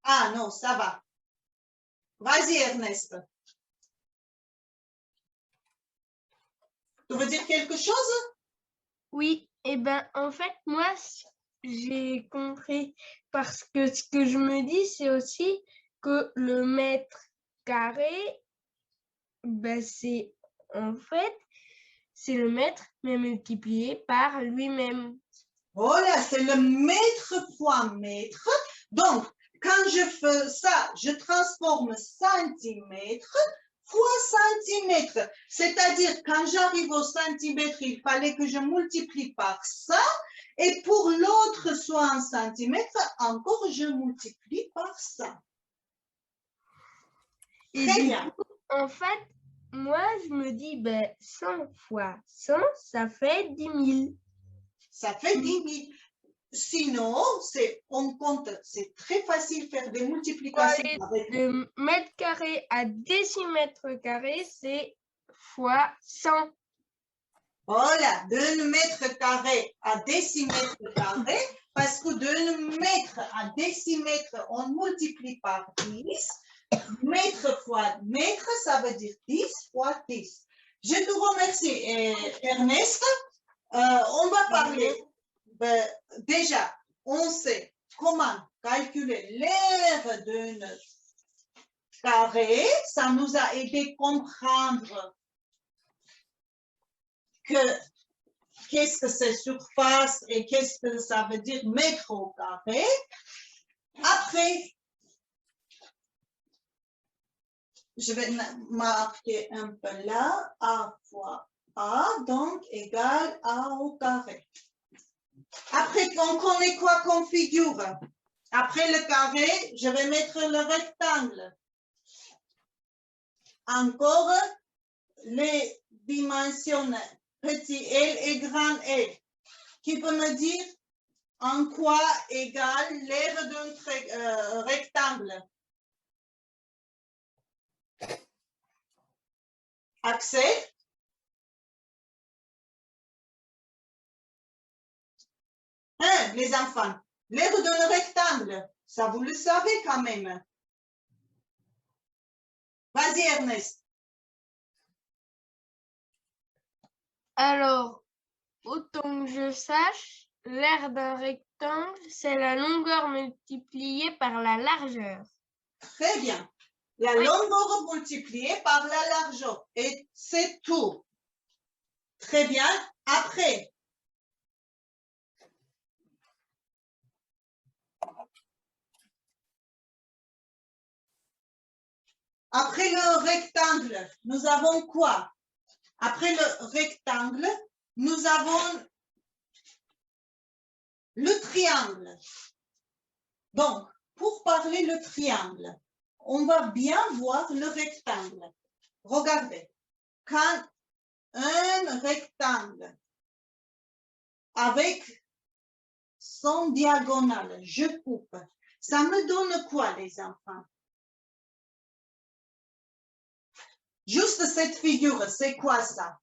A: Ah non, ça va. Vas-y, Ernest. Tu veux dire quelque chose?
E: Oui, et ben en fait, moi, j'ai compris parce que ce que je me dis, c'est aussi que le mètre carré, ben c'est en fait, c'est le mètre mais multiplié par lui-même.
A: Voilà, c'est le mètre fois mètre. Donc, quand je fais ça, je transforme centimètre fois centimètre. C'est-à-dire, quand j'arrive au centimètre, il fallait que je multiplie par ça. Et pour l'autre, soit en centimètre, encore je multiplie par ça.
E: Et
A: Très
E: du
A: bien.
E: coup, en fait, moi, je me dis, ben, 100 fois 100, ça fait 10 000.
A: Ça fait 10 000. Sinon, on compte, c'est très facile de faire des multiplications.
E: De mètre carré à décimètre carré, c'est fois 100.
A: Voilà, de mètre carré à décimètre carré, parce que de mètre à décimètre, on multiplie par 10. Mètre fois mètre, ça veut dire 10 fois 10. Je te remercie, Ernest. On va parler, déjà, on sait comment calculer l'aire d'un carré. Ça nous a aidé à comprendre qu'est-ce que c'est surface et qu'est-ce que ça veut dire mètre au carré. Après, je vais marquer un peu là, A fois A, donc égal A au carré. Après, on connaît quoi comme figure? Après le carré, je vais mettre le rectangle. Encore les dimensions petit L et grand L. Qui peut me dire en quoi égale l'aire d'un rectangle? Axel? Hein, les enfants, l'aire d'un rectangle, ça vous le savez quand même. Vas-y, Ernest.
E: Alors, autant que je sache, l'aire d'un rectangle, c'est la longueur multipliée par la largeur.
A: Très bien. La longueur multipliée par la largeur. Et c'est tout. Très bien. Après le rectangle, nous avons quoi? Après le rectangle, nous avons le triangle. Donc, pour parler le triangle, on va bien voir le rectangle. Regardez, quand un rectangle avec son diagonale, je coupe, ça me donne quoi, les enfants? Juste cette figure, c'est quoi ça?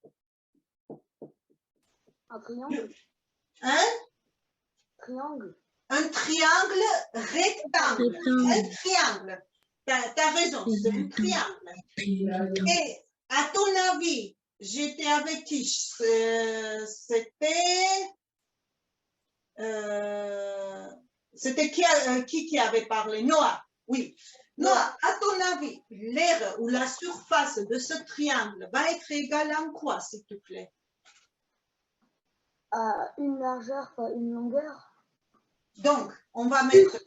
B: Un triangle.
A: Hein?
B: Triangle.
A: Un triangle rectangle. Un triangle. Tu as raison, c'est un triangle. Et À ton avis, j'étais avec qui? C'était qui avait parlé? Noah, oui. Noah, à ton avis, l'aire ou la surface de ce triangle va être égale à quoi, s'il te plaît?
B: À une largeur fois une longueur.
A: Donc, on va mettre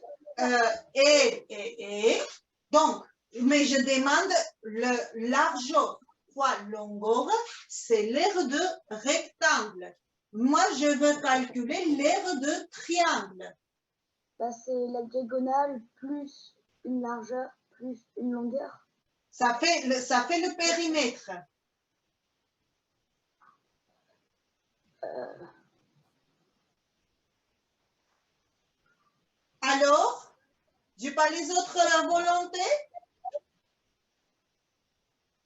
A: et. Donc, mais je demande le largeur fois longueur, c'est l'aire de rectangle. Moi, je veux calculer l'aire de triangle.
B: Bah, c'est la diagonale plus une largeur plus une longueur.
A: Ça fait le périmètre. Alors, j'ai pas les autres volontés?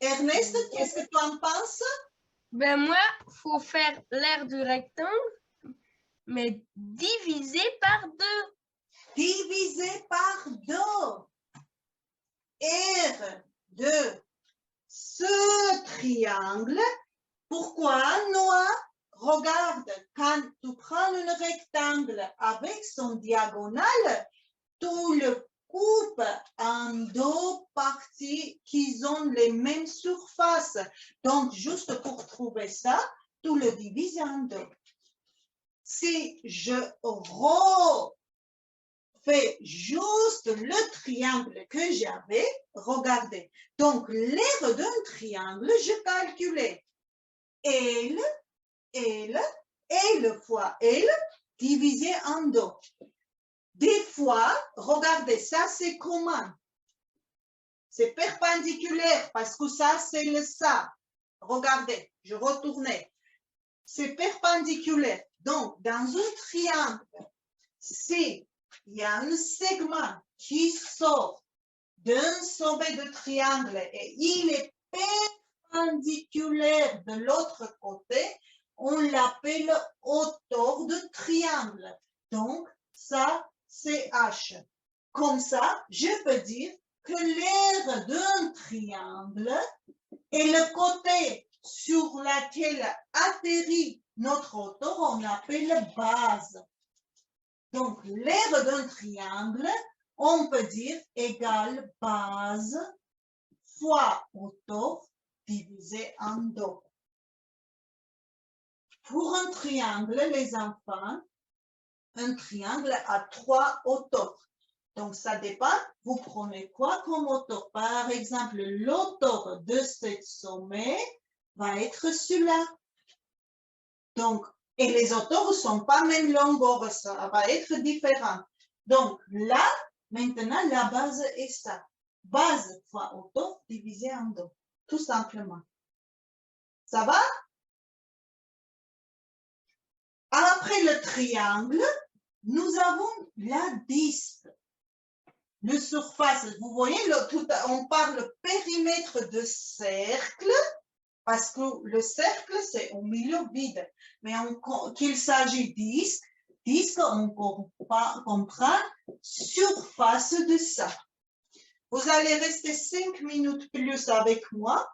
A: Ernest, qu'est-ce que tu en penses?
E: Ben moi, il faut faire l'aire du rectangle, mais divisé par 2.
A: Divisé par 2. Aire de ce triangle. Pourquoi, Noah? Regarde, quand tu prends un rectangle avec son diagonale, tu le coupes en 2 parties qui ont les mêmes surfaces. Donc, juste pour trouver ça, tu le divises en 2. Si je refais juste le triangle que j'avais, regardez. Donc, l'aire d'un triangle, je calculais L fois L divisé en 2. Des fois, regardez, ça c'est comment? C'est perpendiculaire parce que ça c'est le ça. Regardez, je retournais. C'est perpendiculaire. Donc, dans un triangle, s'il y a un segment qui sort d'un sommet de triangle et il est perpendiculaire de l'autre côté, on l'appelle hauteur de triangle. Donc, ça, c'est H. Comme ça, je peux dire que l'aire d'un triangle est le côté sur lequel atterrit notre hauteur, on l'appelle base. Donc, l'aire d'un triangle, on peut dire égale base fois hauteur divisé en 2. Pour un triangle, les enfants, un triangle a 3 hauteurs. Donc, ça dépend, vous prenez quoi comme hauteur? Par exemple, l'hauteur de ce sommet va être celui-là. Donc, et les hauteurs ne sont pas même longueur, ça va être différent. Donc, là, maintenant, la base est ça. Base fois hauteur divisé en 2, tout simplement. Ça va? Après le triangle, nous avons la disque. Le surface, vous voyez, on parle périmètre de cercle, parce que le cercle, c'est au milieu vide. Mais qu'il s'agit disque, on comprend surface de ça. Vous allez rester 5 minutes plus avec moi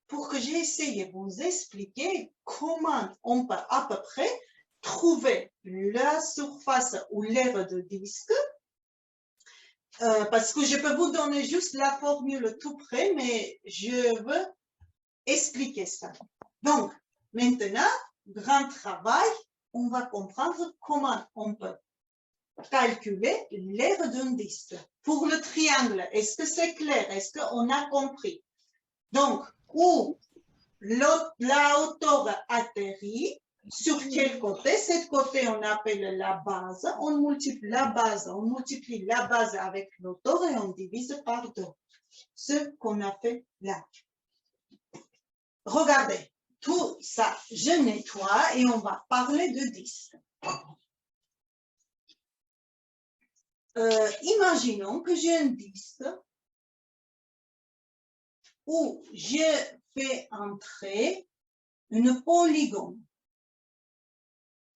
A: pour que j'essaye de vous expliquer comment on peut à peu près trouver la surface ou l'aire de disque. Parce que je peux vous donner juste la formule tout près, mais je veux expliquer ça. Donc, maintenant, grand travail, on va comprendre comment on peut calculer l'aire d'un disque. Pour le triangle, est-ce que c'est clair? Est-ce qu'on a compris? Donc, où la hauteur atterrit, sur quel côté? Cet côté, on appelle la base. On multiplie la base avec l'hauteur et on divise par 2. Ce qu'on a fait là. Regardez, tout ça, je nettoie et on va parler de disque. Imaginons que j'ai un disque où je fais entrer une polygone.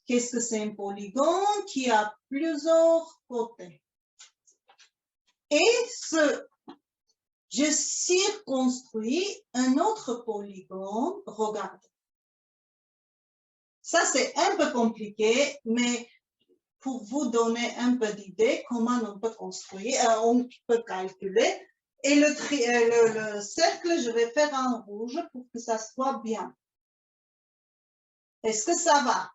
A: Qu'est-ce que c'est un polygone qui a plusieurs côtés? Et ce je circonstruis un autre polygone. Regardez. Ça, c'est un peu compliqué, mais pour vous donner un peu d'idée comment on peut construire, on peut calculer. Et le cercle, je vais faire en rouge pour que ça soit bien. Est-ce que ça va?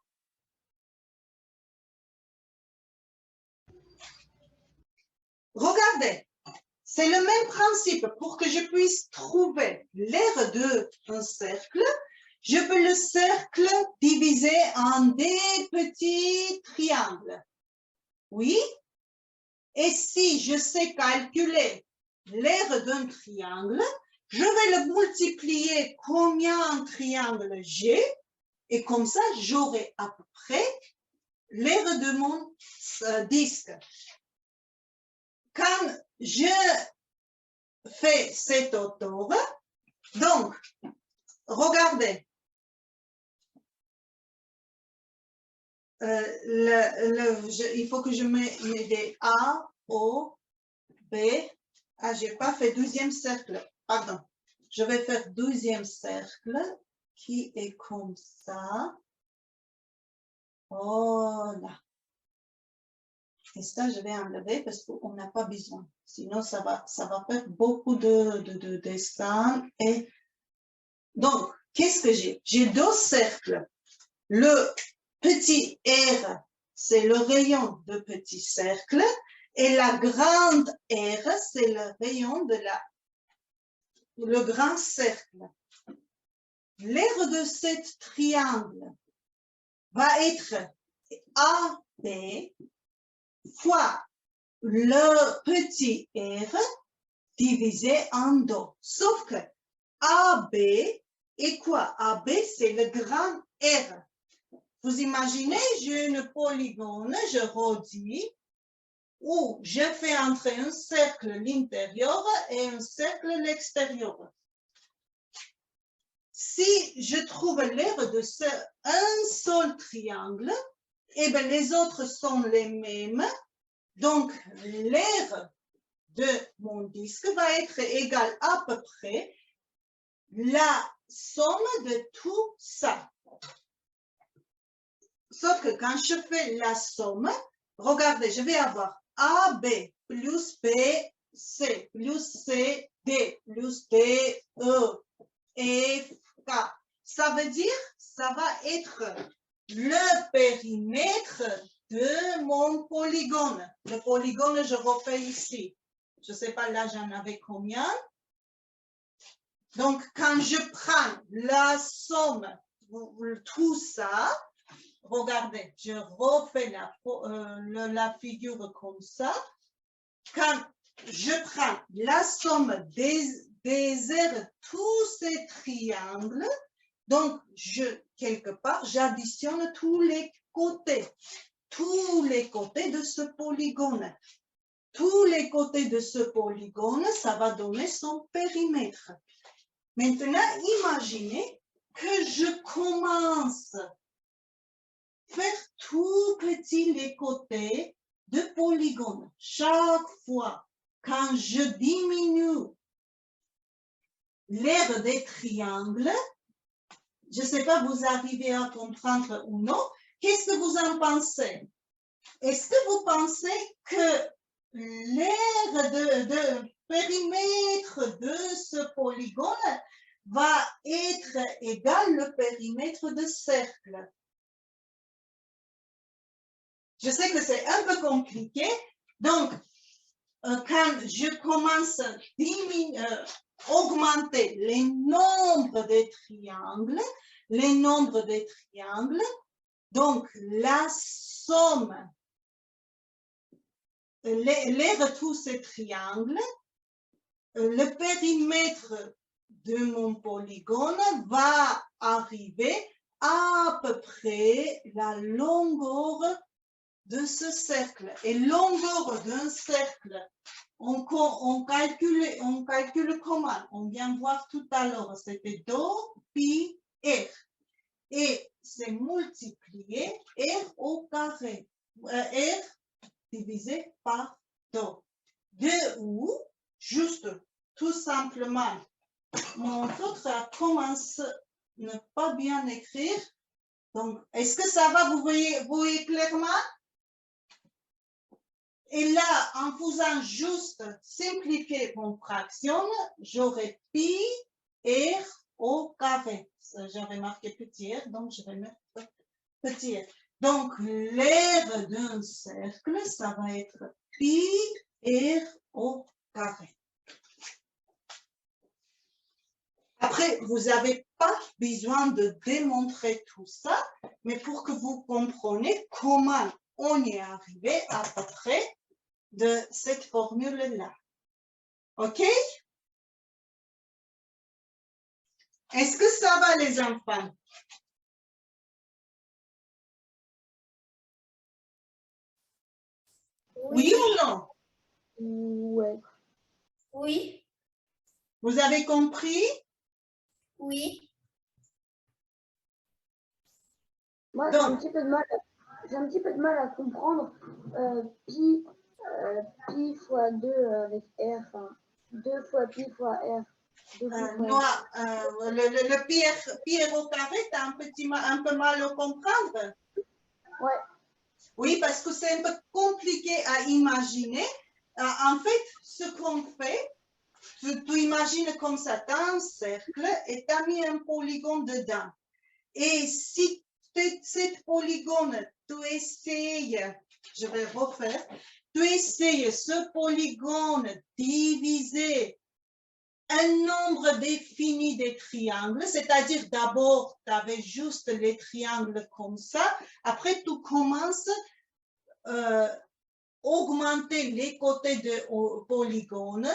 A: Regardez, c'est le même principe. Pour que je puisse trouver l'aire d'un cercle, je peux le cercle diviser en des petits triangles. Oui? Et si je sais calculer l'aire d'un triangle, je vais le multiplier combien de triangles j'ai, et comme ça, j'aurai à peu près l'aire de mon disque. Quand je fais cet autour, donc, regardez, il faut que je mette des A, O, B. Ah, je n'ai pas fait deuxième cercle. Pardon. Je vais faire deuxième cercle qui est comme ça. Voilà. Et ça, je vais enlever parce qu'on n'a pas besoin. Sinon, ça va faire beaucoup de dessins. Et donc, qu'est-ce que j'ai? J'ai deux cercles. Le petit R, c'est le rayon de petit cercle. Et la grande R, c'est le rayon de le grand cercle. L'aire de cet triangle va être AB fois le petit r divisé en 2. Sauf que AB est quoi? AB, c'est le grand R. Vous imaginez, j'ai une polygone, je redis, où je fais entrer un cercle à l'intérieur et un cercle à l'extérieur. Si je trouve l'aire de un seul triangle, eh bien, les autres sont les mêmes. Donc, l'aire de mon disque va être égale à peu près la somme de tout ça. Sauf que quand je fais la somme, regardez, je vais avoir AB plus BC plus CD plus DE et K. Ça veut dire, ça va être le périmètre de mon polygone. Le polygone, je refais ici. Je ne sais pas, là, j'en avais combien. Donc, quand je prends la somme, tout ça, regardez, je refais la figure comme ça. Quand je prends la somme des aires, tous ces triangles, donc, quelque part, j'additionne tous les côtés de ce polygone. Tous les côtés de ce polygone, ça va donner son périmètre. Maintenant, imaginez que je commence à faire tout petit les côtés de polygone. Chaque fois, quand je diminue l'aire des triangles, je ne sais pas, vous arrivez à comprendre ou non. Qu'est-ce que vous en pensez? Est-ce que vous pensez que l'aire de périmètre de ce polygone va être égal au périmètre de cercle? Je sais que c'est un peu compliqué. Donc, quand je commence à augmenter les nombres des triangles, donc la somme, l'aire de tous ces triangles, le périmètre de mon polygone va arriver à peu près la longueur de ce cercle. Et longueur d'un cercle, on calcule comment? On vient voir tout à l'heure, c'était 2 pi r. Et c'est multiplié r au carré. R divisé par 2. De où? Juste tout simplement, mon autre commence à ne pas bien écrire. Donc, est-ce que ça va, vous voyez clairement? Et là, en faisant juste simplifier mon fraction, j'aurai pi r au carré. J'avais marqué petit r, donc je vais mettre petit r. Donc, l'aire d'un cercle, ça va être pi r au carré. Après, vous n'avez pas besoin de démontrer tout ça, mais pour que vous compreniez comment on y est arrivé à peu près de cette formule-là. OK? Est-ce que ça va, les enfants? Oui ou non?
B: Ouais. Oui.
A: Vous avez compris?
B: Oui.
C: Moi, j'ai un petit peu de mal à comprendre pi fois 2 avec R, enfin 2 fois pi fois R.
A: Noah, le pi r au carré, tu as un peu mal à comprendre?
C: Ouais.
A: Oui, parce que c'est un peu compliqué à imaginer. En fait, ce qu'on fait, tu imagines comme ça, tu as un cercle et tu as mis un polygone dedans. Et si cette polygone, tu essayes, je vais refaire, tu essayes ce polygone diviser un nombre défini de triangles, c'est-à-dire d'abord, tu avais juste les triangles comme ça, après tu commences à augmenter les côtés de polygone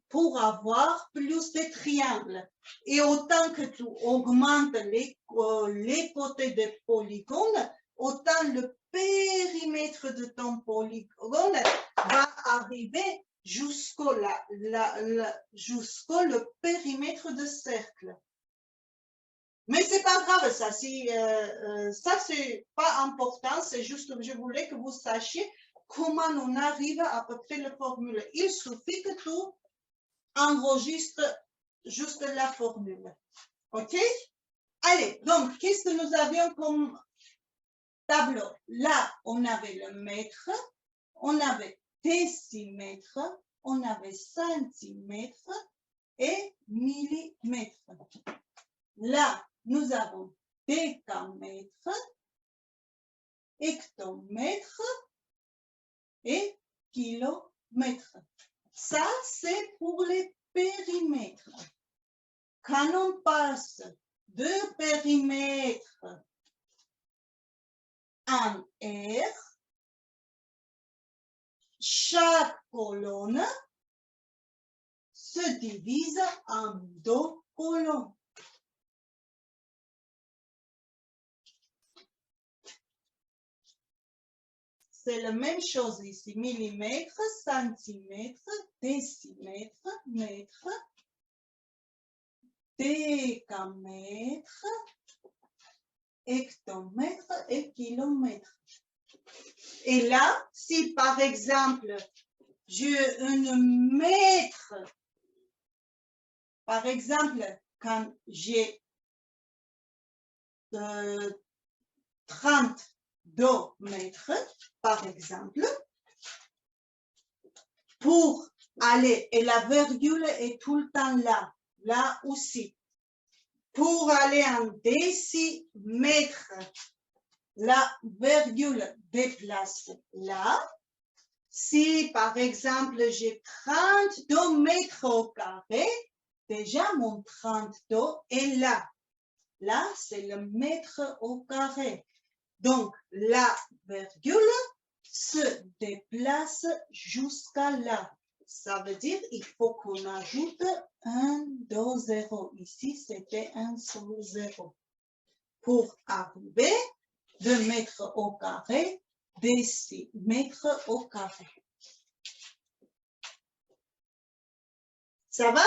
A: pour avoir plus de triangles. Et autant que tu augmentes les côtés de polygone, autant le périmètre de ton polygone va arriver jusqu'au le périmètre de cercle. Mais c'est pas grave ça, ça c'est pas important, c'est juste que je voulais que vous sachiez comment on arrive à peu près la formule. Il suffit que tu enregistres juste la formule. OK? Allez, donc, qu'est-ce que nous avions comme tableau? Là, on avait le mètre, on avait décimètre, on avait centimètre et millimètre. Là, nous avons décamètre, hectomètre et kilomètre. Ça, c'est pour les périmètres. Quand on passe de périmètre en R, chaque colonne se divise en 2 colonnes. C'est la même chose ici, millimètre, centimètre, décimètre, mètre, décamètre, hectomètre et kilomètre. Et là, si par exemple, j'ai un mètre, par exemple, quand j'ai 32 mètres, par exemple, pour aller, et la virgule est tout le temps là, là aussi. Pour aller en décimètre, la virgule déplace là. Si, par exemple, j'ai 32 mètres au carré, déjà mon 32 est là. Là, c'est le mètre au carré. Donc, la virgule se déplace jusqu'à là. Ça veut dire qu'il faut qu'on ajoute un 2 0. Ici, c'était un seul 0. Pour arriver de mètre au carré, décimètre au carré. Ça va?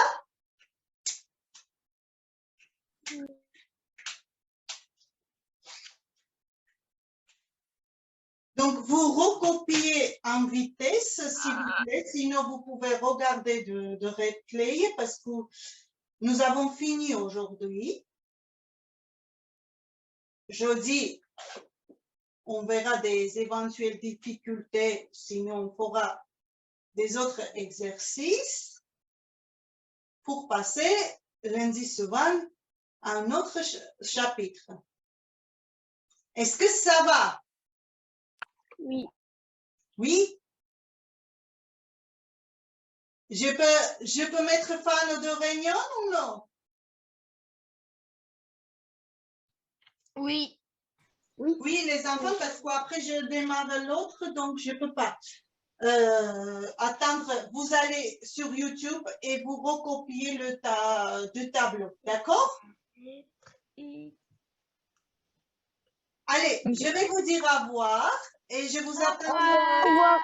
A: Donc, Donc, vous recopiez en vitesse, s'il vous plaît. Sinon, vous pouvez regarder de replay parce que nous avons fini aujourd'hui. Jeudi, on verra des éventuelles difficultés, sinon on fera des autres exercices pour passer lundi suivant à un autre chapitre. Est-ce que ça va?
D: Oui.
A: Oui? Je peux mettre fin de réunion ou non?
E: Oui.
A: Oui, les enfants, parce qu'après je démarre l'autre, donc je ne peux pas attendre. Vous allez sur YouTube et vous recopiez le tableau, d'accord? Allez, je vais vous dire au revoir et je vous attends.
E: Au revoir.